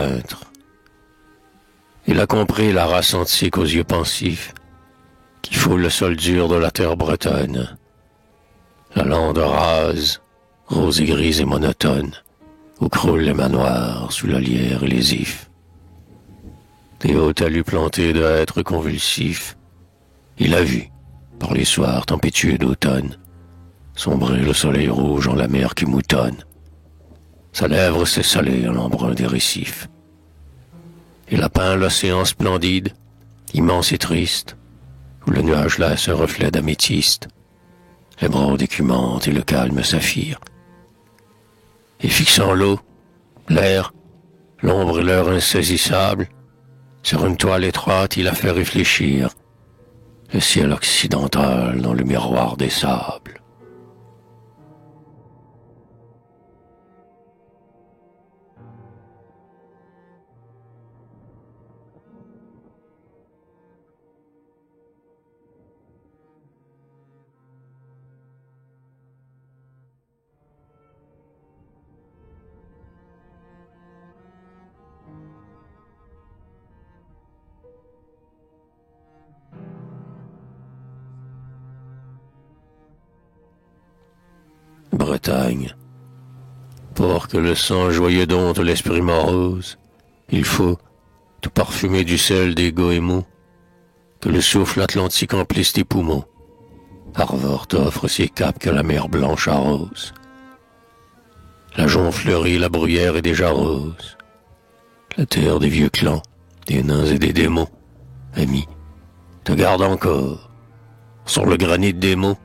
peintre. Il a compris la race antique aux yeux pensifs, qui foule le sol dur de la terre bretonne. La lande rase, rose et grise et monotone, où croulent les manoirs sous la lierre et les ifs. Des hauts talus plantés de hêtres convulsifs, il a vu, par les soirs tempétueux d'automne, sombrer le soleil rouge en la mer qui moutonne. Sa lèvre s'est salée en l'embrun des récifs. Il a peint l'océan splendide, immense et triste, où le nuage laisse un reflet d'améthyste, l'émeraude écumante et le calme saphir. Et fixant l'eau, l'air, l'ombre et l'heure insaisissable, sur une toile étroite il a fait réfléchir le ciel occidental dans le miroir des sables. Bretagne. Pour que le sang joyeux dompte l'esprit morose, il faut, tout parfumé du sel des goémons, que le souffle atlantique emplisse tes poumons. Arvor t'offre ses capes que la mer blanche arrose. La jonc fleurit, la bruyère est déjà rose. La terre des vieux clans, des nains et des démons, amis, te garde encore. Sur le granit des mots,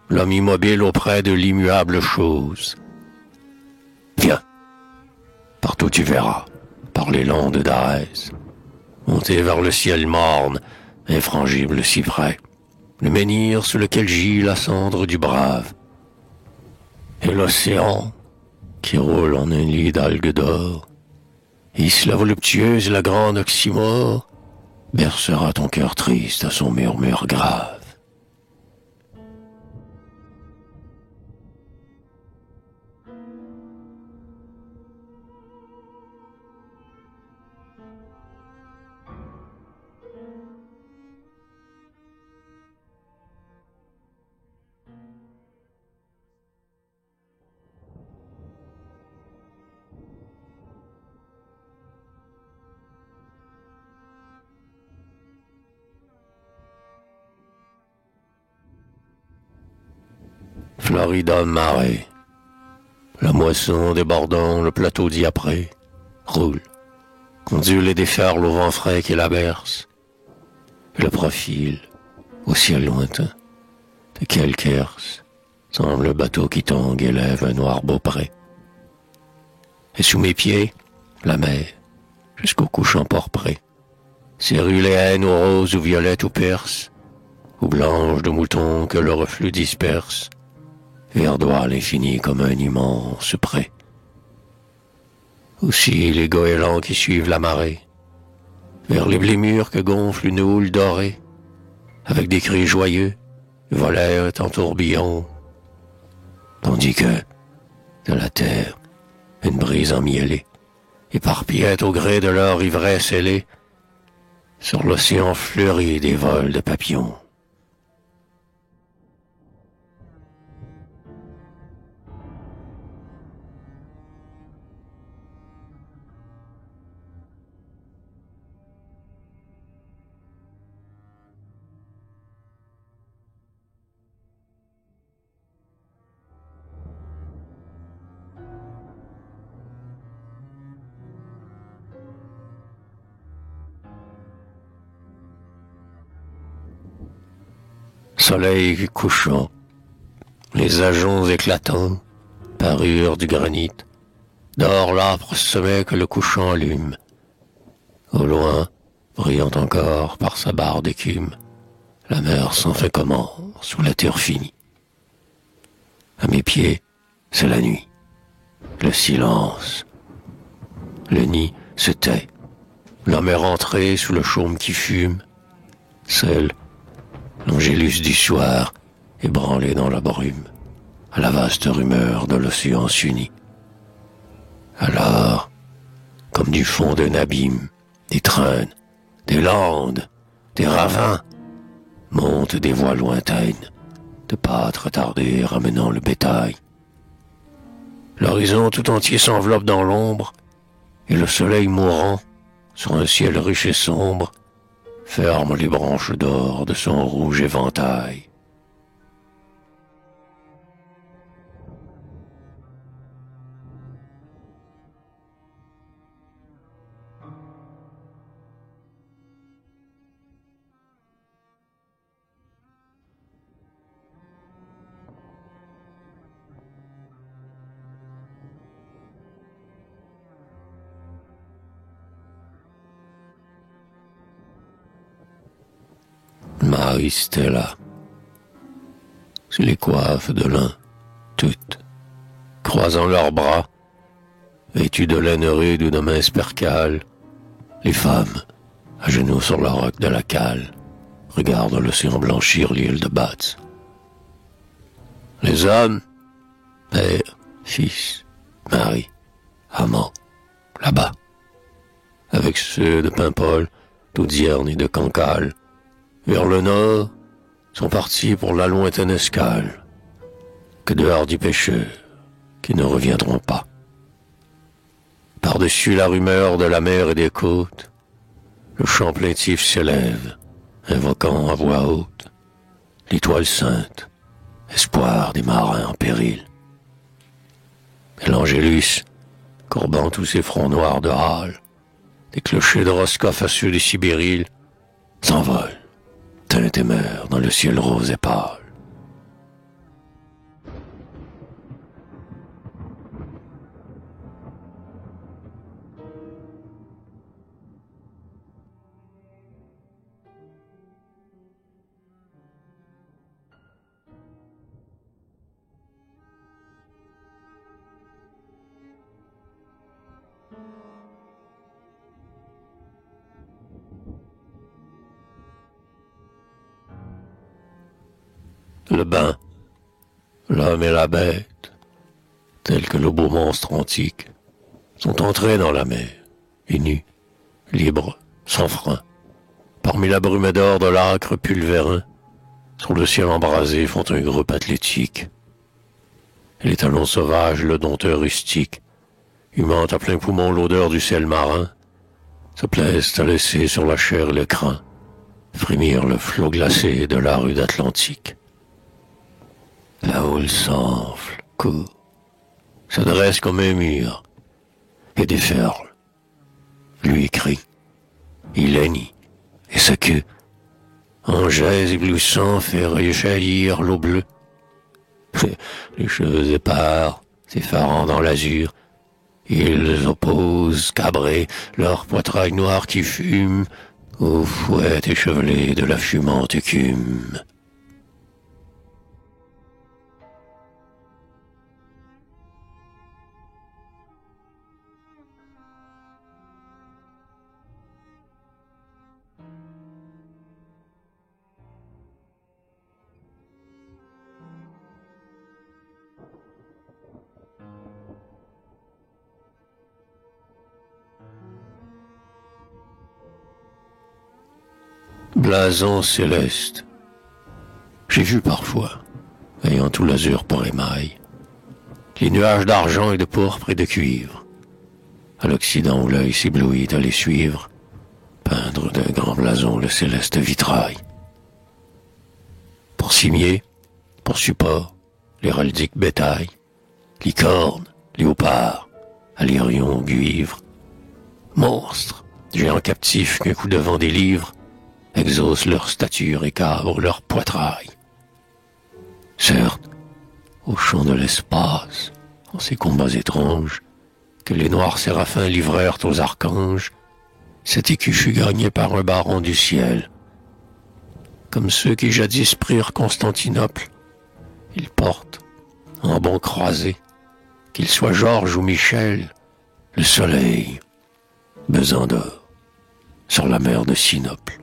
l'homme immobile auprès de l'immuable chose. Viens, partout tu verras, par les landes d'Arès, monter vers le ciel morne, infrangible cyprès, le menhir sous lequel gît la cendre du brave, et l'océan qui roule en un lit d'algues d'or, Isla voluptueuse et la grande oxymore, bercera ton cœur triste à son murmure grave. Florida marée, la moisson débordant le plateau diapré, roule, ondule et déferle au vent frais qui la berce, et le profil, au ciel lointain, de quelque herse, semble un bateau qui tangue et lève un noir beaupré. Et sous mes pieds, la mer, jusqu'au couchant porpré, serrure les haines aux roses ou violettes ou perses, ou blanches de moutons que le reflux disperse, verdoie à l'infini comme un immense pré. Aussi les goélands qui suivent la marée, vers les blés mûrs que gonfle une houle dorée, avec des cris joyeux, volèrent en tourbillon, tandis que, de la terre, une brise emmiellée, éparpillait au gré de leur ivresse ailée, sur l'océan fleuri des vols de papillons. Soleil couchant, les ajoncs éclatants parurent du granit, d'or l'âpre sommet que le couchant allume. Au loin, brillant encore par sa barre d'écume, la mer s'en fait comment sous la terre finie. À mes pieds, c'est la nuit, le silence. Le nid se tait, l'homme est rentré sous le chaume qui fume. Seul, l'angélus du soir, ébranlé dans la brume, à la vaste rumeur de l'océan s'unit. Alors, comme du fond d'un abîme, des traînes, des landes, des ravins, montent des voies lointaines, de pâtres retardés ramenant le bétail. L'horizon tout entier s'enveloppe dans l'ombre, et le soleil mourant, sur un ciel riche et sombre, ferme les branches d'or de son rouge éventail. Marie Stella, sur les coiffes de lin, toutes, croisant leurs bras, vêtues de laine rude ou de mince percale, les femmes, à genoux sur le roc de la cale, regardent l'océan blanchir l'île de Batz. Les hommes, père, fils, mari, amants, là-bas, avec ceux de Paimpol, d'Audierne et de Cancale, vers le nord, sont partis pour la lointaine escale, que de hardis pêcheurs qui ne reviendront pas. Par-dessus la rumeur de la mer et des côtes, le chant plaintif s'élève, invoquant à voix haute l'étoile sainte, espoir des marins en péril. Et l'Angélus, courbant tous ses fronts noirs de hâle, des clochers de Roscoff à ceux des Sibériles, s'envolent, teint et meurt dans le ciel rose et pâle. Le bain, l'homme et la bête, tels que le beau monstre antique, sont entrés dans la mer, et nus, libres, sans frein, parmi la brume d'or de l'âcre pulvérin, sur le ciel embrasé font un groupe athlétique. Et les talons sauvages, le dompteur rustique, humant à plein poumon l'odeur du ciel marin, se plaisent à laisser sur la chair et le crin frémir le flot glacé de la rue d'Atlantique. La houle s'enfle, court, se dresse comme un mur, et déferle. Lui crie, il hennit, et sa queue, en gèse éblouissant, fait rejaillir l'eau bleue. Les cheveux épars, s'effarant dans l'azur, ils opposent, cabrés, leurs poitrails noirs qui fument, aux fouets échevelés de la fumante écume. Blason céleste. J'ai vu parfois, ayant tout l'azur pour émail, les nuages d'argent et de pourpre et de cuivre, à l'Occident où l'œil s'éblouit à les suivre, peindre d'un grand blason le céleste vitrail. Pour cimier, pour support, l'héraldique bétail, licorne, léopard, alérion, guivre, monstres, géants captifs qu'un coup de vent délivre, exaucent leur stature et cabrent leur poitrail. Certes, au champ de l'espace, en ces combats étranges, que les noirs séraphins livrèrent aux archanges, cet écu fut gagné par un baron du ciel. Comme ceux qui jadis prirent Constantinople, ils portent, en bon croisé, qu'ils soient Georges ou Michel, le soleil, besant d'or, sur la mer de Sinople.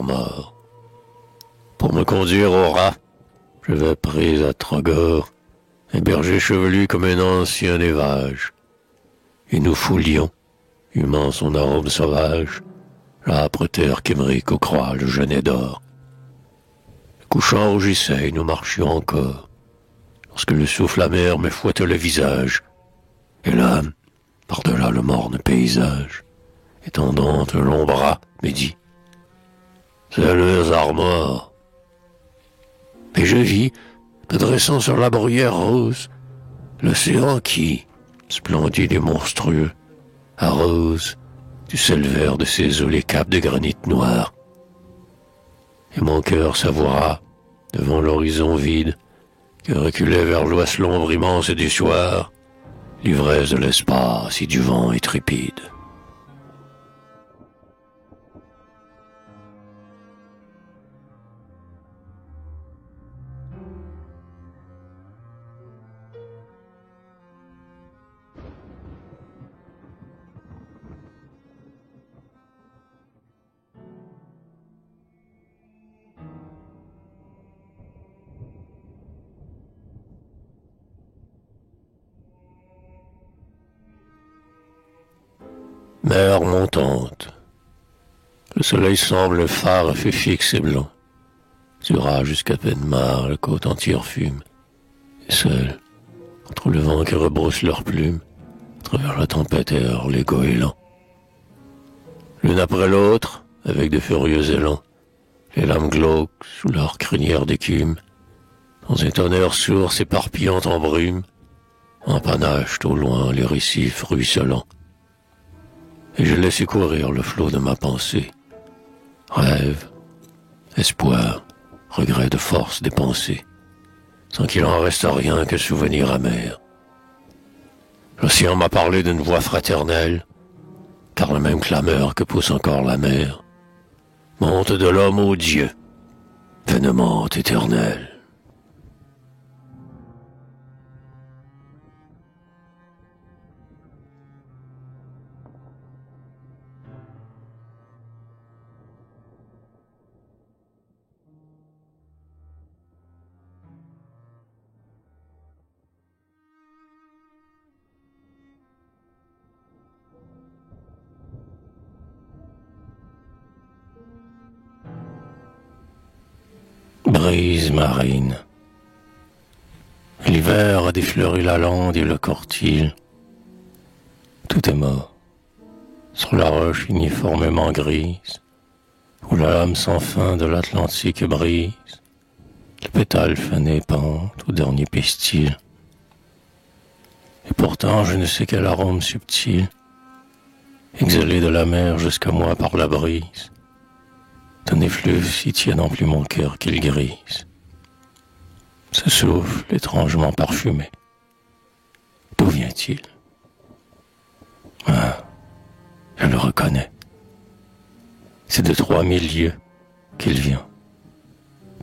Armor. Pour me conduire au rat, je vais prise à Trogor, un berger chevelu comme un ancien évage. Et nous foulions, humant son arôme sauvage, l'âpre terre qu'Émeric aux croix le genêt d'or. Couchant rougissait, nous marchions encore, lorsque le souffle amer me fouette le visage, et l'âme, par-delà le morne paysage, étendant un long bras, me dit « Salut, Armor !» Et je vis, me dressant sur la bruyère rose, l'océan qui, splendide et monstrueux, arrose du sel vert de ses eaux les capes de granit noir. Et mon cœur savoura, devant l'horizon vide, que reculait vers l'ouest l'ombre immense du soir, l'ivresse de l'espace et du vent intrépide. Mer montante. Le soleil semble phare fait fixe et blanc. Dura jusqu'à peine marre, la côte entière fume. Et seul, entre le vent qui rebrousse leurs plumes, à travers la tempête errent les goélands. L'une après l'autre, avec de furieux élans, les lames glauques sous leur crinière d'écume, dans un tonnerre sourd s'éparpillant en brume, empanachent au loin les récifs ruisselants. Et je laisse courir le flot de ma pensée. Rêve, espoir, regret de force dépensée, sans qu'il en reste rien que souvenir amer. L'océan m'a parlé d'une voix fraternelle, car la même clameur que pousse encore la mer monte de l'homme au Dieu, vénément éternel. Brise marine. L'hiver a défleuri la lande et le cortil. Tout est mort. Sur la roche uniformément grise, où la lame sans fin de l'Atlantique brise, le pétale fané pente au dernier pistil. Et pourtant je ne sais quel arôme subtil, exhalé de la mer jusqu'à moi par la brise, d'un effluve si tiennant plus mon cœur qu'il grise. Ce souffle étrangement parfumé, d'où vient-il? Ah, je le reconnais. C'est de 3000 lieues qu'il vient,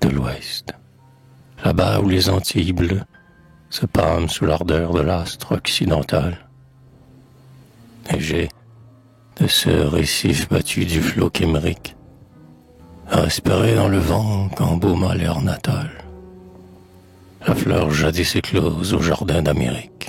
de l'ouest, là-bas où les Antilles bleues se pâment sous l'ardeur de l'astre occidental. Et j'ai, de ce récif battu du flot qu'Émeric, à respirer dans le vent qu'embauma l'air natal, la fleur jadis éclose au jardin d'Amérique.